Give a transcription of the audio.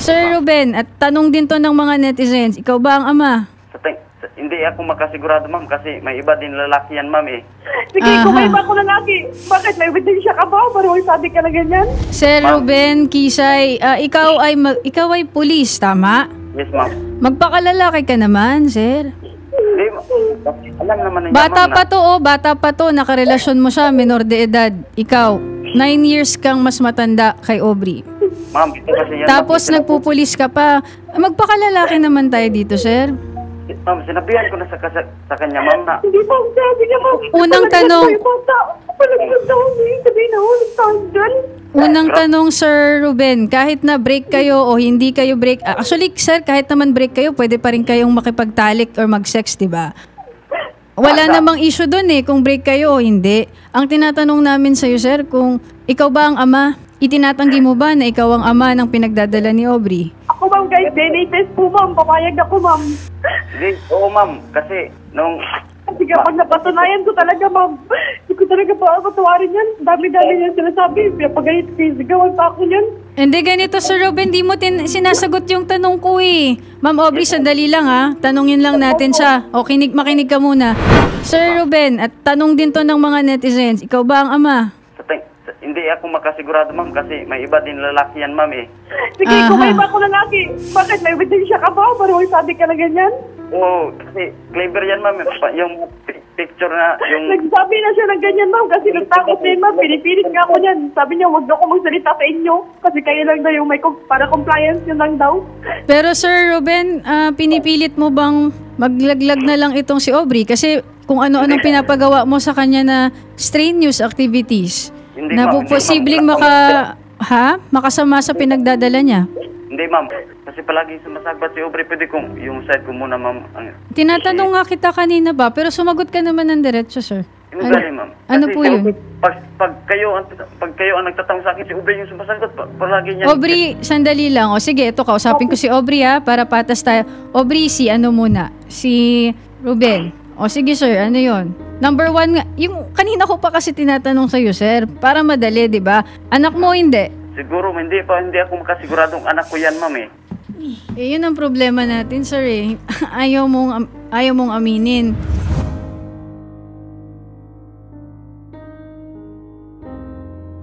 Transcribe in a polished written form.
Sir Ruben, at tanong din to ng mga netizens, ikaw ba ang ama? Hindi ako makasigurado, ma'am, kasi may iba din lalaki yan, ma'am, eh. Sige, kung may iba ko lalaki, bakit may ebidensya ka ba? Parang sabi ka na ganyan. Sir Ruben Kisay, ikaw ay pulis, tama? Yes, ma'am. Magpakalalaki ka naman, sir. Hindi, alam naman niya, Bata ma'am, pa to, bata pa to, nakarelasyon mo siya, menor de edad. Ikaw, 9 years kang mas matanda kay Aubrey. Ma'am, ito kasi yan. Tapos nagpupulis ka pa. Magpakalalaki naman tayo dito, sir. Ma'am, sinabihan ko na sa kanya, ma'am, na Hindi pa, sabi niya, ma'am. Unang tanong. Unang tanong, Sir Ruben, kahit na break kayo o hindi kayo break, actually, sir, kahit naman break kayo, pwede pa rin kayong makipagtalik or mag-sex, di ba? Wala namang issue doon eh, kung break kayo o hindi. Ang tinatanong namin sa'yo, sir, kung ikaw ba ang ama, itinatanggi mo ba na ikaw ang ama ng pinagdadala ni Aubrey? Ako, ma'am, guys, DNA test po, ma'am. Papayag ako, ma'am. Hindi, oo, ma'am, kasi nung Kasi kapag napatunayan ko talaga, ma'am, hindi ko talaga pa patawarin yan. Dami-dami niya sinasabi. Pinapagalit ko, sigawan pa ako yan. Hindi ganito, Sir Ruben, di mo sinasagot yung tanong ko eh. Ma'am Aubrey, sandali lang ha. Tanungin lang natin siya. O, makinig ka muna. Sir Ruben, at tanong din to ng mga netizens, ikaw ba ang ama? hindi ako makasigurado, ma'am, kasi may iba din lalaki yan, ma'am, eh. Sige, kung may iba ko lalaki, bakit may ebidensya ka ba? Parang sabi ka na ganyan. Oo, kasi clever yan, ma'am. Yung picture na, yung... Nagsabi na siya ng ganyan, ma'am, kasi nagtakot din, ma'am. Pinipilit nga ako niyan. Sabi niya, huwag na ako magsalita sa inyo. Kasi kayo lang na yung may para compliance yun lang daw. Pero Sir Ruben, pinipilit mo bang maglaglag na lang itong si Aubrey? Kasi kung ano-anong pinapagawa mo sa kanya na strenuous activities, Hindi, na ma'am, posibleng makasama sa pinagdadala niya. Hindi, ma'am. Kasi palagi sumasagot si Aubrey. Pwede kong yung side ko muna, ma'am. Tinatanong nga kita kanina ba? Pero sumagot ka naman ng diretso, sir. Ma'am. Ano Kasi po yun? Pag kayo ang nagtatanong sa akin, si Aubrey yung sumasagot. Palagi niya. Aubrey, sandali lang. O sige, ito kausapin ko si Aubrey ha, para patas tayo. Aubrey, si ano muna? Si Ruben. O sige sir, ano yon? Number 1 nga, yung kanina ko pa kasi tinatanong sa'yo sir, para madali, di ba? Anak mo hindi? Siguro, hindi ako makasiguradong anak ko yan, ma'am, eh. Eh, yun ang problema natin sir eh. Ayaw mong aminin.